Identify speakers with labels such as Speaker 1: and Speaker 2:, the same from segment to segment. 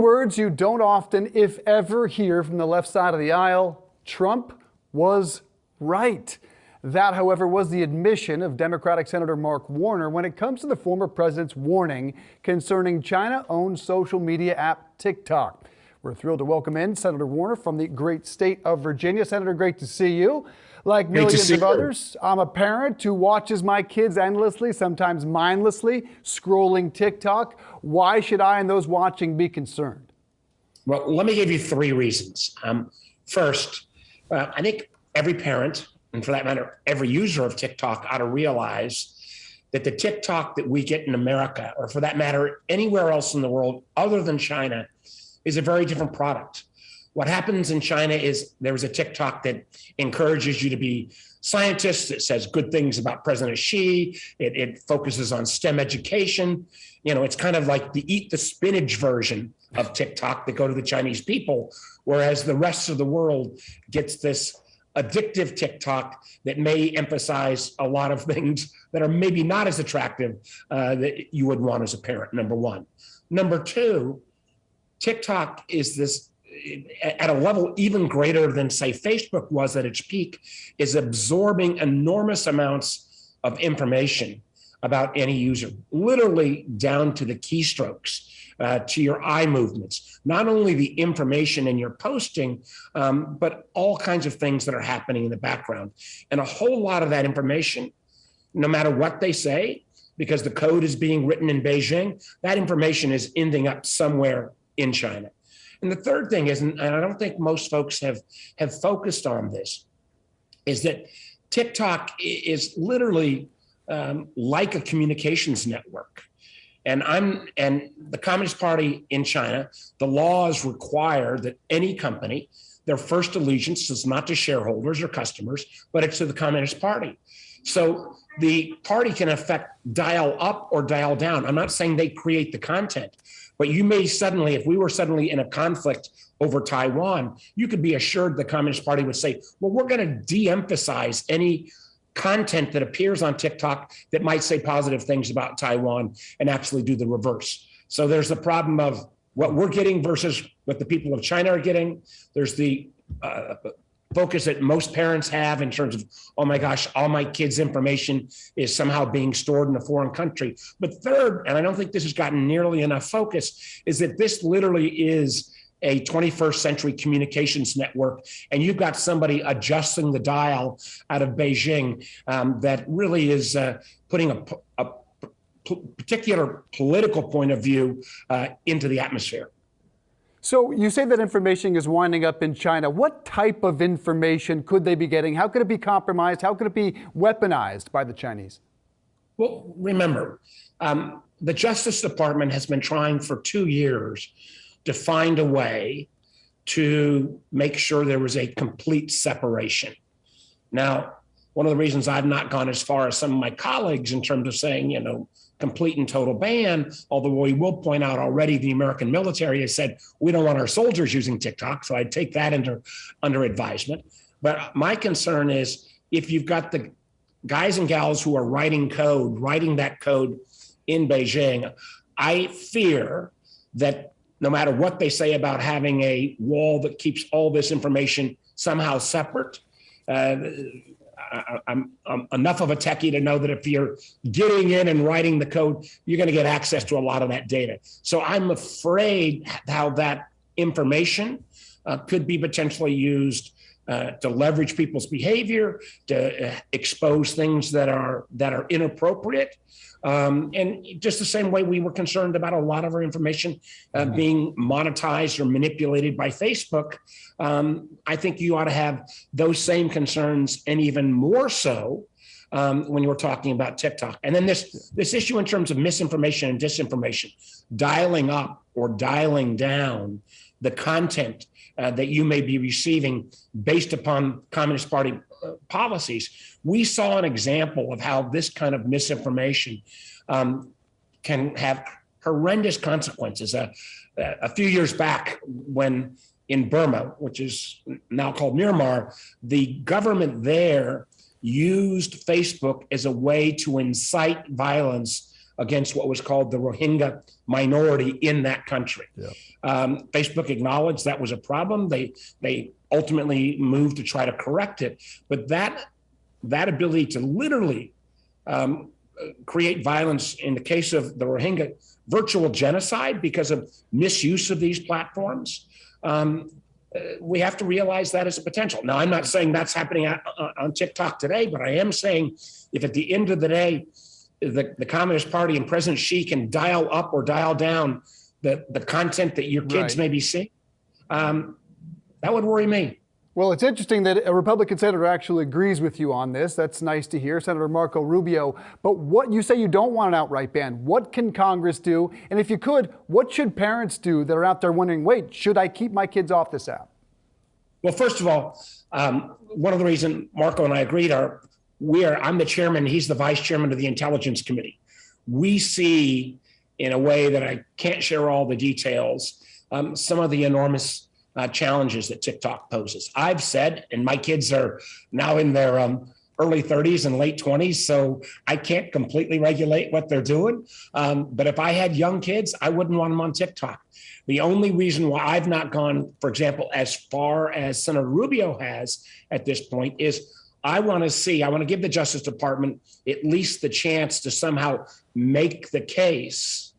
Speaker 1: Words you don't often, if ever, hear from the left side of the aisle. Trump was right. That, however, was the admission of Democratic Senator Mark Warner when it comes to the former president's warning concerning China-owned social media app TikTok. We're thrilled to welcome in Senator Warner from the great state of Virginia. Senator, great to see you. Like millions of others, I'm a parent who watches my kids endlessly, sometimes mindlessly, scrolling TikTok. Why should I and those watching be concerned?
Speaker 2: Well, let me give you three reasons. First, I think every parent, and for that matter, every user of TikTok ought to realize that the TikTok that we get in America, or for that matter, anywhere else in the world other than China, is a very different product. What happens in China is there's a TikTok that encourages you to be scientists. It says good things about President Xi. It focuses on STEM education. You know, it's kind of like the eat the spinach version of TikTok that go to the Chinese people, whereas the rest of the world gets this addictive TikTok that may emphasize a lot of things that are maybe not as attractive that you would want as a parent, number one. Number two, TikTok is this, at a level even greater than, say, Facebook was at its peak, is absorbing enormous amounts of information about any user, literally down to the keystrokes, to your eye movements, not only the information in your posting, but all kinds of things that are happening in the background. And a whole lot of that information, no matter what they say, because the code is being written in Beijing, that information is ending up somewhere in China. And the third thing is, and I don't think most folks have focused on this, is that TikTok is literally like a communications network. And the Communist Party in China, the laws require that any company, their first allegiance is not to shareholders or customers, but it's to the Communist Party. So the party can dial up or dial down. I'm not saying they create the content, but you may suddenly, if we were suddenly in a conflict over Taiwan, you could be assured the Communist Party would say, well, we're going to de-emphasize any content that appears on TikTok that might say positive things about Taiwan and absolutely do the reverse. So there's the problem of what we're getting versus what the people of China are getting. There's the focus that most parents have in terms of, oh my gosh, all my kids' information is somehow being stored in a foreign country. But third, and I don't think this has gotten nearly enough focus, is that this literally is a 21st century communications network, and you've got somebody adjusting the dial out of Beijing that really is putting a particular political point of view into the atmosphere.
Speaker 1: So you say that information is winding up in China. What type of information could they be getting? How could it be compromised? How could it be weaponized by the Chinese?
Speaker 2: Well, remember, the Justice Department has been trying for 2 years to find a way to make sure there was a complete separation. Now, one of the reasons I've not gone as far as some of my colleagues in terms of saying, you know, complete and total ban, although we will point out already the American military has said, we don't want our soldiers using TikTok, so I'd take that under advisement. But my concern is if you've got the guys and gals who are writing that code in Beijing, I fear that no matter what they say about having a wall that keeps all this information somehow separate, I'm enough of a techie to know that if you're getting in and writing the code, you're going to get access to a lot of that data. So I'm afraid how that information could be potentially used to leverage people's behavior, to expose things that are inappropriate. And just the same way we were concerned about a lot of our information being monetized or manipulated by Facebook, I think you ought to have those same concerns, and even more so when you're talking about TikTok. And then this issue in terms of misinformation and disinformation, dialing up or dialing down the content that you may be receiving based upon Communist Party policies. We saw an example of how this kind of misinformation can have horrendous consequences. A few years back, when in Burma, which is now called Myanmar, the government there used Facebook as a way to incite violence against what was called the Rohingya minority in that country. Facebook acknowledged that was a problem. They ultimately moved to try to correct it. But that ability to literally create violence in the case of the Rohingya, virtual genocide because of misuse of these platforms, we have to realize that as a potential. Now, I'm not saying that's happening on TikTok today, but I am saying if at the end of the day, the Communist Party and President Xi can dial up or dial down the content that your kids may be seeing, that would worry me.
Speaker 1: Well, it's interesting that a Republican senator actually agrees with you on this. That's nice to hear, Senator Marco Rubio. But what you say you don't want an outright ban. What can Congress do? And if you could, what should parents do that are out there wondering, wait, should I keep my kids off this app?
Speaker 2: Well, first of all, one of the reasons Marco and I agreed I'm the chairman, he's the vice chairman of the Intelligence Committee. We see, in a way that I can't share all the details, some of the enormous challenges that TikTok poses. I've said, and my kids are now in their early 30s and late 20s, so I can't completely regulate what they're doing. But if I had young kids, I wouldn't want them on TikTok. The only reason why I've not gone, for example, as far as Senator Rubio has at this point is I want to give the Justice Department at least the chance to somehow make the case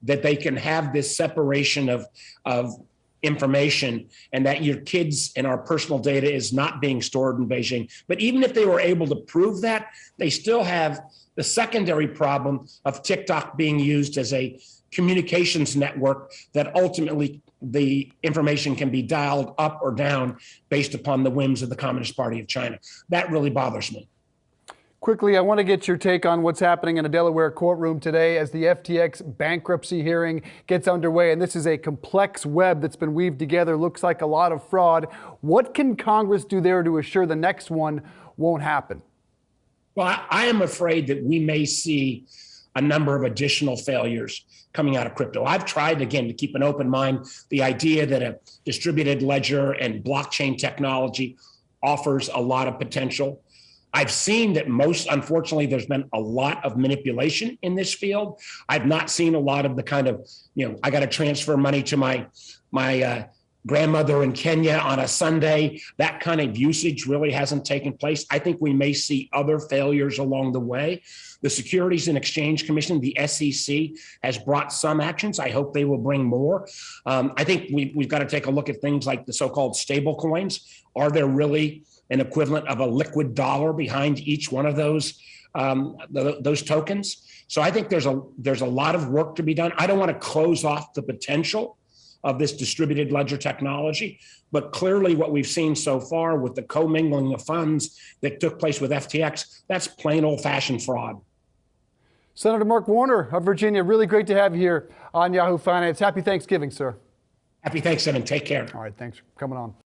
Speaker 2: that they can have this separation of information and that your kids and our personal data is not being stored in Beijing. But even if they were able to prove that, they still have the secondary problem of TikTok being used as a communications network that ultimately the information can be dialed up or down based upon the whims of the Communist Party of China. That really bothers me.
Speaker 1: Quickly, I want to get your take on what's happening in a Delaware courtroom today as the FTX bankruptcy hearing gets underway. And this is a complex web that's been weaved together. Looks like a lot of fraud. What can Congress do there to assure the next one won't happen?
Speaker 2: Well, I am afraid that we may see a number of additional failures coming out of crypto. I've tried, again, to keep an open mind. The idea that a distributed ledger and blockchain technology offers a lot of potential. I've seen that unfortunately, there's been a lot of manipulation in this field. I've not seen a lot of the kind of, I got to transfer money to my grandmother in Kenya on a Sunday. That kind of usage really hasn't taken place. I think we may see other failures along the way. The Securities and Exchange Commission, the SEC, has brought some actions. I hope they will bring more. I think we've got to take a look at things like the so-called stable coins. Are there really an equivalent of a liquid dollar behind each one of those tokens? So I think there's a lot of work to be done. I don't want to close off the potential of this distributed ledger technology, but clearly what we've seen so far with the commingling of funds that took place with FTX, that's plain old-fashioned fraud.
Speaker 1: Senator Mark Warner of Virginia, really great to have you here on Yahoo Finance. Happy Thanksgiving, sir.
Speaker 2: Happy Thanksgiving. Take care.
Speaker 1: All right, thanks for coming on.